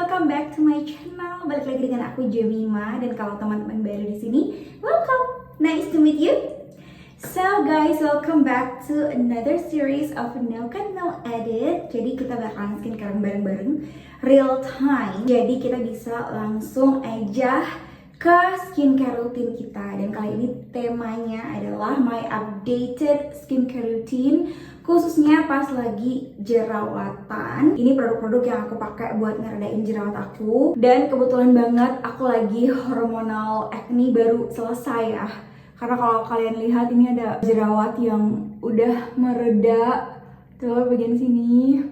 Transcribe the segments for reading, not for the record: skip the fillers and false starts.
welcome back to my channel. Balik lagi dengan aku Jemima, dan kalau teman-teman baru di sini, welcome. Nice to meet you. So guys, welcome back to another series of No Cut No Edit. Jadi kita bakalan skincare bareng-bareng real time. Jadi kita bisa langsung aja ke skincare rutin kita. Dan kali ini temanya adalah my updated skincare routine, khususnya pas lagi jerawatan. Ini produk-produk yang aku pakai buat ngeredain jerawat aku. Dan kebetulan banget aku lagi hormonal acne baru selesai ya. Karena kalau kalian lihat ini ada jerawat yang udah mereda. Tuh bagian sini,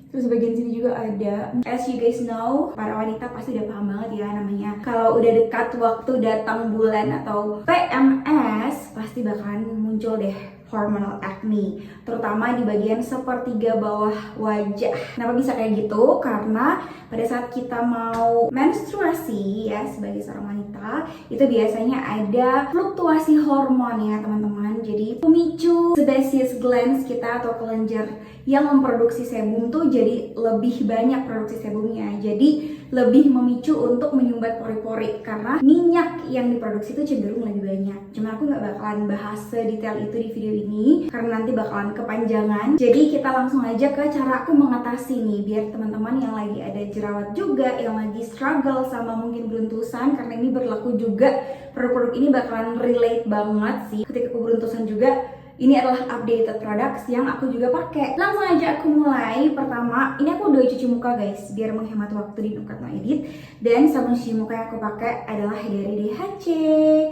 terus bagian sini juga ada. As you guys know, para wanita pasti udah paham banget ya namanya. Kalau udah dekat waktu datang bulan atau PMS, pasti bakalan muncul deh hormonal acne, terutama di bagian sepertiga bawah wajah. Kenapa bisa kayak gitu? Karena pada saat kita mau menstruasi ya, sebagai seorang wanita, itu biasanya ada fluktuasi hormon ya teman-teman. Jadi pemicu sebaceous glands kita atau kelenjar yang memproduksi sebum tuh jadi lebih banyak produksi sebumnya. Jadi lebih memicu untuk menyumbat pori-pori karena minyak yang diproduksi itu cenderung lebih banyak. Cuma aku nggak bakalan bahas sedetail itu di video ini karena nanti bakalan kepanjangan. Jadi kita langsung aja ke cara aku mengatasi nih, biar teman-teman yang lagi ada jerawat juga, yang lagi struggle sama mungkin beruntusan, karena ini berlaku juga, produk-produk ini bakalan relate banget sih ketika keberuntusan juga. Ini adalah updated products yang aku juga pakai. Langsung aja aku mulai. Pertama, ini aku udah cuci muka guys, biar menghemat waktu di No Cut No Edit. Dan sabun cuci muka yang aku pakai adalah dari DHC.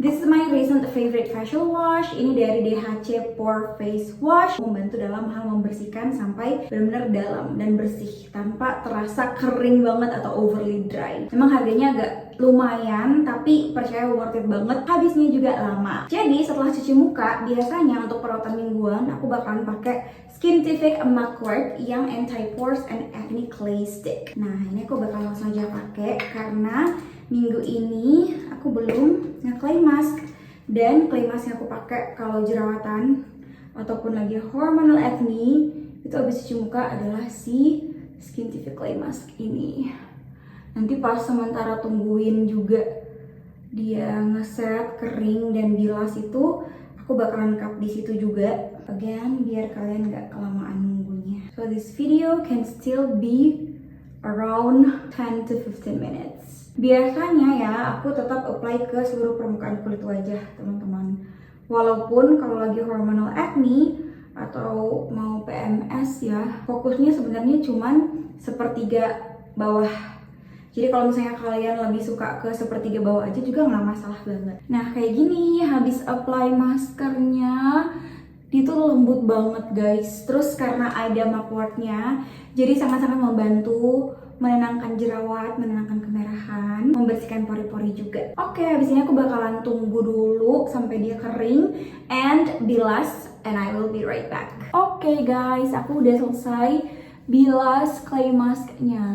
This is my recent favorite facial wash. Ini dari DHC Pore Face Wash. Membantu dalam hal membersihkan sampai benar-benar dalam dan bersih tanpa terasa kering banget atau overly dry. Memang harganya agak lumayan, tapi percaya worth it banget. Habisnya juga lama. Jadi setelah cuci muka, biasanya untuk perawatan mingguan aku bakalan pakai Skintific Mugwort yang anti-pores and acne clay stick. Nah ini aku bakal langsung aja pakai karena minggu ini aku belum nge-clay mask. Dan clay mask yang aku pakai kalau jerawatan ataupun lagi hormonal acne itu habis cuci muka adalah si Skintific clay mask ini. Nanti pas sementara tungguin juga dia ngeset, kering, dan bilas itu, aku bakalan cut di situ juga. Again, biar kalian gak kelamaan nunggunya. So this video can still be around 10 to 15 minutes. Biasanya ya, aku tetap apply ke seluruh permukaan kulit wajah, teman-teman. Walaupun kalau lagi hormonal acne atau mau PMS ya, fokusnya sebenarnya cuman sepertiga bawah. Jadi kalau misalnya kalian lebih suka ke sepertiga bawah aja juga nggak masalah banget. Nah kayak gini, habis apply maskernya, dia tuh lembut banget guys. Terus karena ada mugwortnya, jadi sangat-sangat membantu menenangkan jerawat, menenangkan kemerahan, membersihkan pori-pori juga. Oke, habis ini aku bakalan tunggu dulu sampai dia kering and bilas, and I will be right back. Oke guys, aku udah selesai bilas clay masknya,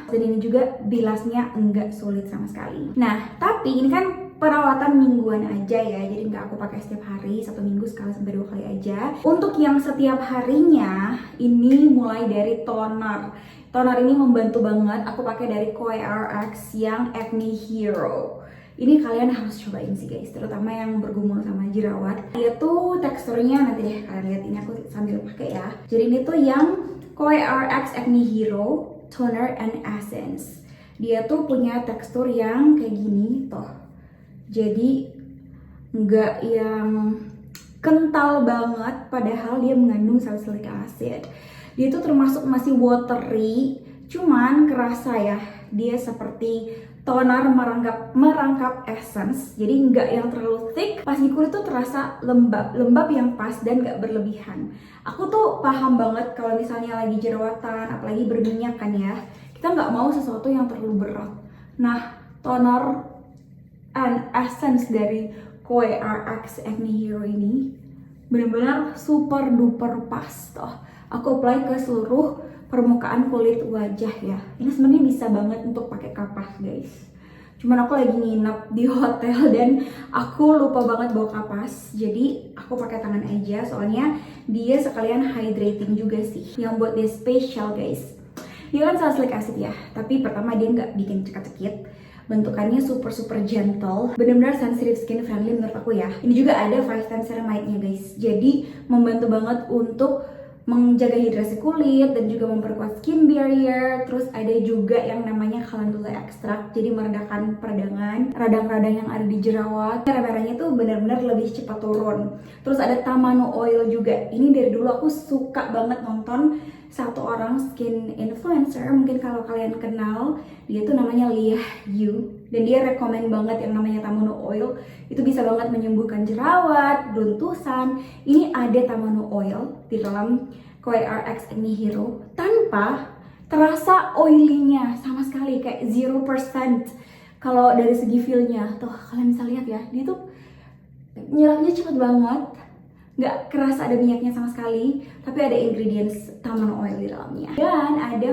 dan ini juga bilasnya enggak sulit sama sekali. Nah tapi ini kan perawatan mingguan aja ya, jadi nggak aku pakai setiap hari, 1 minggu sekali sampai 2 kali aja. Untuk yang setiap harinya ini mulai dari toner. Toner ini membantu banget, aku pakai dari COSRX yang Acne Hero. Ini kalian harus cobain sih guys, terutama yang bergumul sama jerawat. Dia tuh teksturnya nanti deh kalian lihat, ini aku sambil pakai ya. Jadi ini tuh yang COSRX Acne Hero Toner and Essence. Dia tuh punya tekstur yang kayak gini tuh. Jadi nggak yang kental banget, padahal dia mengandung salicylic acid. Dia tuh termasuk masih watery, cuman kerasa ya dia seperti toner merangkap essence. Jadi nggak yang terlalu thick, pas di kulit tuh terasa lembab yang pas dan nggak berlebihan. Aku tuh paham banget kalau misalnya lagi jerawatan, apalagi berminyak kan ya, kita nggak mau sesuatu yang terlalu berat. Nah toner and essence dari COSRX Acne Hero ini benar-benar super duper pas tuh. Aku apply ke seluruh permukaan kulit wajah ya. Ini sebenarnya bisa banget untuk pakai kapas guys. Cuman aku lagi nginep di hotel dan aku lupa banget bawa kapas. Jadi aku pakai tangan aja, soalnya dia sekalian hydrating juga sih. Yang buat dia spesial guys. Dia kan salicylic acid ya, tapi pertama dia nggak bikin cekat-cekit. Bentukannya super gentle, benar-benar sensitive skin friendly menurut aku ya. Ini juga ada 5 times ceramide-nya guys, jadi membantu banget untuk menjaga hidrasi kulit dan juga memperkuat skin barrier. Terus ada juga yang namanya calendula extract, jadi meredakan peradangan, radang-radang yang ada di jerawat. Merah-merahnya tuh benar-benar lebih cepat turun. Terus ada Tamano oil juga. Ini dari dulu aku suka banget nonton satu orang skin influencer, mungkin kalau kalian kenal, dia tuh namanya Leah Yu, dan dia rekomen banget yang namanya Tamano oil. Itu bisa banget menyembuhkan jerawat, beruntusan. Ini ada Tamano oil di dalam CoverX Acne Hero tanpa terasa oily-nya sama sekali, kayak 0%. Kalau dari segi feel-nya tuh kalian bisa lihat ya, dia tuh nyerapnya cepet banget, nggak kerasa ada minyaknya sama sekali, tapi ada ingredients Tamano oil di dalamnya. Dan ada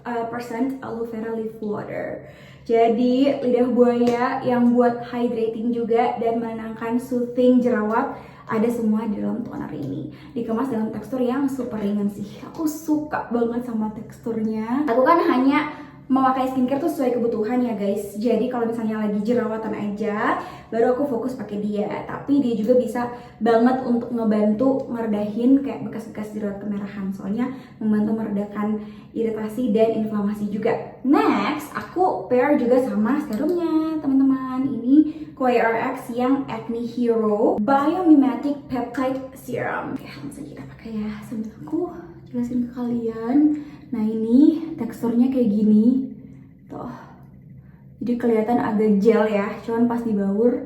5% aloe vera leaf water. Jadi lidah buaya yang buat hydrating juga dan menenangkan soothing jerawat, ada semua di dalam toner ini. Dikemas dalam tekstur yang super ringan sih. Aku suka banget sama teksturnya. Aku kan hanya memakai skincare tuh sesuai kebutuhan ya guys. Jadi kalau misalnya lagi jerawatan aja, baru aku fokus pakai dia. Tapi dia juga bisa banget untuk ngebantu meredahin kayak bekas-bekas jerawat kemerahan. Soalnya membantu meredakan iritasi dan inflamasi juga. Next, aku pair juga sama serumnya teman-teman. Ini CoverX yang Acne Hero Biomimetic Peptide Serum. Oke, langsung kita pakai ya. Sambil aku jelasin ke kalian. Nah ini teksturnya kayak gini tuh, jadi kelihatan agak gel ya, cuman pas dibaur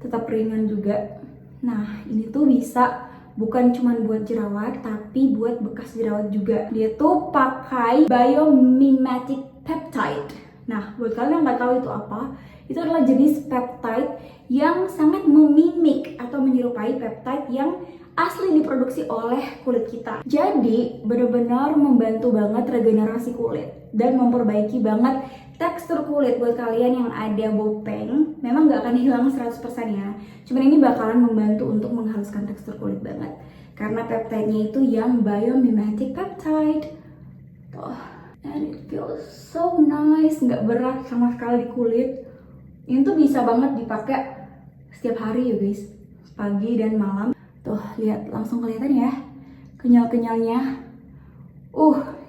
tetap ringan juga. Nah ini tuh bisa bukan cuma buat jerawat, tapi buat bekas jerawat juga. Dia tuh pakai biomimetic peptide. Nah buat kalian yang nggak tahu itu apa, itu adalah jenis peptide yang sangat memimik atau menyerupai peptide yang asli diproduksi oleh kulit kita. Jadi benar-benar membantu banget regenerasi kulit dan memperbaiki banget tekstur kulit. Buat kalian yang ada bopeng, memang nggak akan hilang 100% ya, cuman ini bakalan membantu untuk menghaluskan tekstur kulit banget karena peptide-nya itu yang biomimetic peptide. Tuh, and it feels so nice, nggak berat sama sekali di kulit. Ini tuh bisa banget dipakai setiap hari ya guys, pagi dan malam. Tuh, lihat langsung kelihatan ya kenyal-kenyalnya.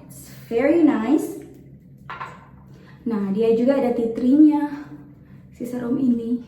It's very nice. Nah, dia juga ada tea tree-nya si serum ini.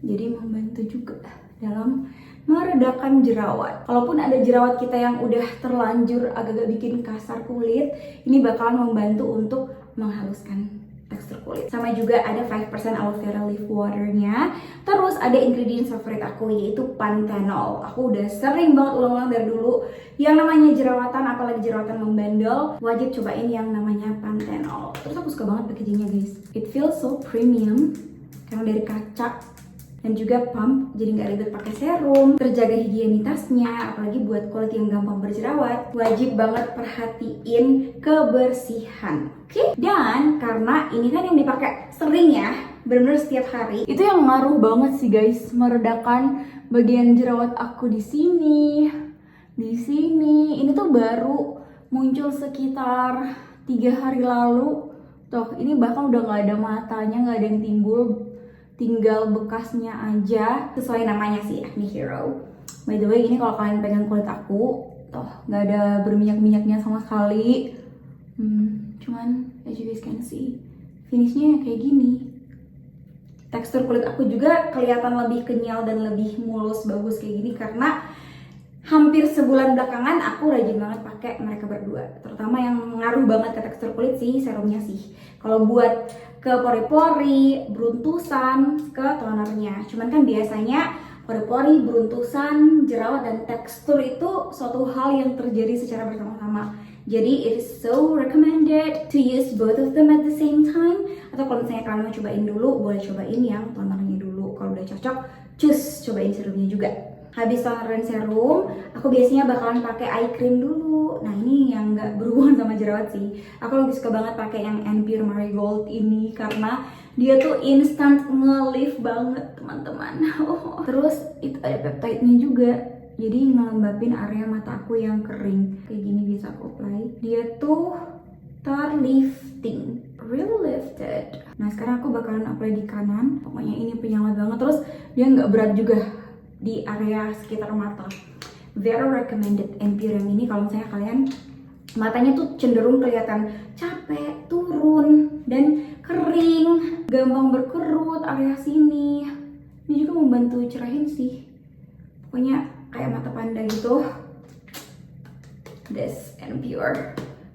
Jadi membantu juga dalam meredakan jerawat. Kalaupun ada jerawat kita yang udah terlanjur agak-agak bikin kasar kulit, ini bakalan membantu untuk menghaluskan tekstur kulit. Sama juga ada 5% aloe vera leaf water-nya. Terus ada ingredient favorit aku, yaitu panthenol. Aku udah sering banget ulang-ulang dari dulu, yang namanya jerawatan, apalagi jerawatan membandel, wajib cobain yang namanya panthenol. Terus aku suka banget packagingnya guys. It feels so premium karena dari kaca dan juga pump, jadi nggak ribet pakai serum, terjaga higienitasnya. Apalagi buat kulit yang gampang berjerawat, wajib banget perhatiin kebersihan. Oke? Dan karena ini kan yang dipakai sering ya, bener-bener setiap hari, itu yang ngaruh banget sih guys, meredakan bagian jerawat aku di sini, di sini. Ini tuh baru muncul sekitar 3 hari lalu. Tuh, ini bahkan udah nggak ada matanya, nggak ada yang timbul, tinggal bekasnya aja. Sesuai namanya sih, Acne Hero. By the way, ini kalau kalian pegang kulit aku, tuh nggak ada berminyak-minyaknya sama sekali. Cuman as you guys can see, finishnya kayak gini. Tekstur kulit aku juga kelihatan lebih kenyal dan lebih mulus, bagus kayak gini karena hampir sebulan belakangan aku rajin banget pakai mereka berdua. Terutama yang ngaruh banget ke tekstur kulit sih serumnya sih. Kalau buat ke pori-pori, beruntusan, ke tonernya. Cuman kan biasanya pori-pori, beruntusan, jerawat, dan tekstur itu suatu hal yang terjadi secara bersama-sama. Jadi it is so recommended to use both of them at the same time. Atau kalau misalnya kalian mau cobain dulu, boleh cobain yang tonernya dulu. Kalau udah cocok, cus cobain serumnya juga. Habis toner dan serum, aku biasanya bakalan pakai eye cream dulu. Nah ini yang nggak berhubungan sama jerawat sih. Aku lebih suka banget pakai yang Pure Marigold ini karena dia tuh instant nge-lift banget teman-teman. Terus itu ada peptide-nya juga, jadi ngelembapin area mata aku yang kering. Kayak gini bisa aku apply. Dia tuh terlifting, really lifted. Nah sekarang aku bakalan apply di kanan. Pokoknya ini penyelamat banget, terus dia nggak berat juga di area sekitar mata. Very recommended Empyrean ini kalau misalnya kalian matanya tuh cenderung kelihatan capek, turun, dan kering, gampang berkerut area sini. Ini juga membantu cerahin sih. Pokoknya kayak mata panda gitu. This and pure.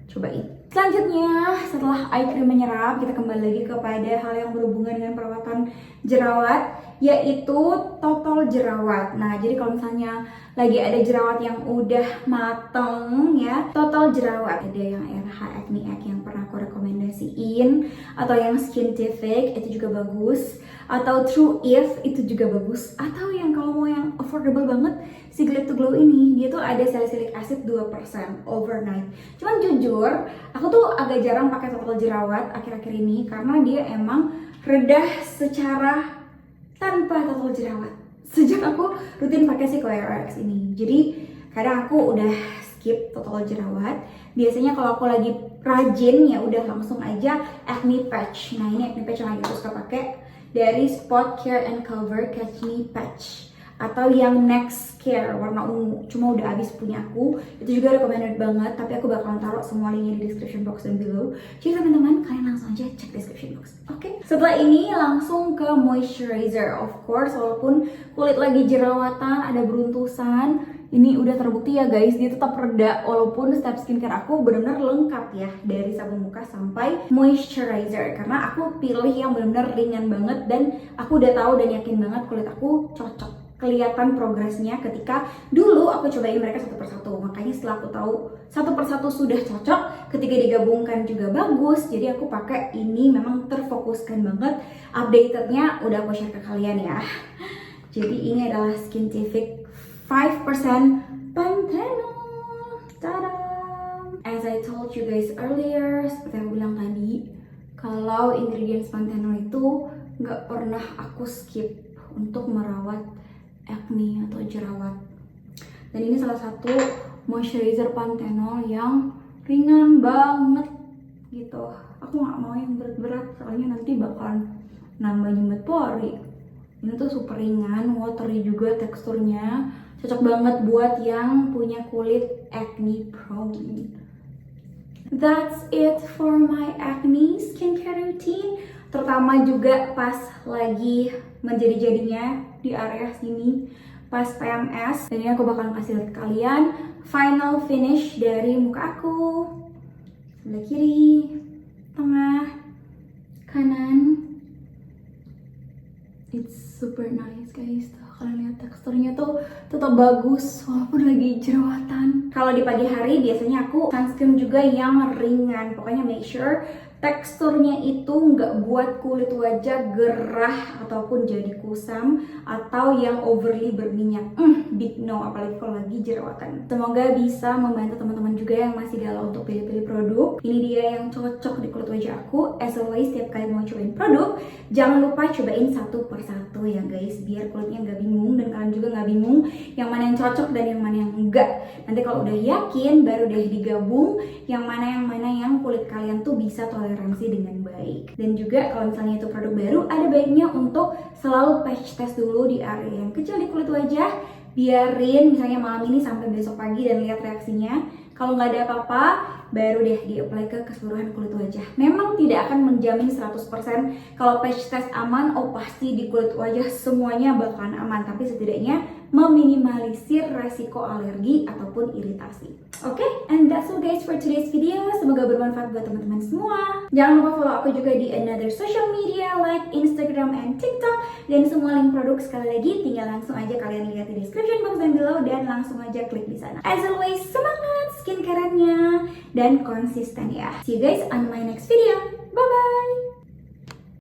Cobain. Selanjutnya, setelah eye cream menyerap, kita kembali lagi kepada hal yang berhubungan dengan perawatan jerawat, yaitu total jerawat. Nah, jadi kalau misalnya lagi ada jerawat yang udah mateng ya, total jerawat. Ada yang RH Acne Act yang pernah aku rekomendasiin, atau yang Skintific itu juga bagus, atau True If itu juga bagus, atau yang kalau mau yang affordable banget, si Glide to Glow ini, dia tuh ada salicylic acid 2% overnight. Cuman jujur, aku tuh agak jarang pakai total jerawat akhir-akhir ini karena dia emang redah secara tanpa total jerawat. Sejak aku rutin pakai si CoverX ini. Jadi kadang aku udah skip total jerawat. Biasanya kalau aku lagi rajin ya udah langsung aja acne patch. Nah, ini acne patch yang lagi aku suka pakai dari Spot Care and Cover Acne Patch, atau yang Next Care warna ungu, cuma udah habis punya aku. Itu juga recommended banget, tapi aku bakalan taruh semua linknya di description box dan below. Jadi teman-teman, kalian langsung aja cek description box. Oke? Setelah ini langsung ke moisturizer. Of course, walaupun kulit lagi jerawatan, ada beruntusan, ini udah terbukti ya guys, dia tetap reda walaupun step skincare aku benar-benar lengkap ya, dari sabun muka sampai moisturizer, karena aku pilih yang benar-benar ringan banget dan aku udah tahu dan yakin banget kulit aku cocok. Kelihatan progresnya ketika dulu aku cobain mereka satu persatu. Makanya setelah aku tahu satu persatu sudah cocok, ketika digabungkan juga bagus, jadi aku pakai ini memang terfokuskan banget. Updatednya udah aku share ke kalian ya. Jadi ini adalah Skintific 5% Panthenol. Tada! As I told you guys earlier, seperti yang aku bilang tadi, kalau ingredients Panthenol itu nggak pernah aku skip untuk merawat acne atau jerawat. Dan ini salah satu moisturizer Panthenol yang ringan banget gitu. Aku nggak mau yang berat-berat, soalnya nanti bakalan nambah nyumbat pori. Ini tuh super ringan, watery juga teksturnya. Cocok banget buat yang punya kulit acne prone. That's it for my acne skincare routine. Terutama juga pas lagi menjadi-jadinya di area sini, pas PMS. Dan ini aku bakalan kasih lihat ke kalian final finish dari muka aku. Sebelah kiri, tengah, kanan. It's super nice guys. Kalian lihat teksturnya tuh tetap bagus walaupun lagi jerawatan. Kalau di pagi hari biasanya aku sunscreen juga yang ringan. Pokoknya make sure teksturnya itu nggak buat kulit wajah gerah ataupun jadi kusam atau yang overly berminyak. Big no, apalagi kalau lagi jerawatan. Semoga bisa membantu teman-teman juga yang masih galau untuk pilih-pilih produk. Ini dia yang cocok di kulit wajah aku. As always, setiap kali mau cobain produk, jangan lupa cobain satu persatu ya guys, biar kulitnya nggak bingung dan kalian juga nggak bingung yang mana yang cocok dan yang mana yang enggak. Nanti kalau udah yakin, baru deh digabung yang mana yang kulit kalian tuh bisa toleransi dengan baik. Dan juga kalau misalnya itu produk baru, ada baiknya untuk selalu patch test dulu di area yang kecil di kulit wajah. Biarin misalnya malam ini sampai besok pagi dan lihat reaksinya. Kalau nggak ada apa-apa, baru deh di-apply ke keseluruhan kulit wajah. Memang tidak akan menjamin 100% kalau patch test aman, oh pasti di kulit wajah semuanya bakalan aman. Tapi setidaknya meminimalisir resiko alergi ataupun iritasi. Oke, and that's all guys for today's video. Semoga bermanfaat buat teman-teman semua. Jangan lupa follow aku juga di another social media like Instagram and TikTok. Dan semua link produk sekali lagi tinggal langsung aja kalian lihat di description box dan below dan langsung aja klik di sana. As always, semangat skincare-nya dan konsisten ya. See you guys on my next video.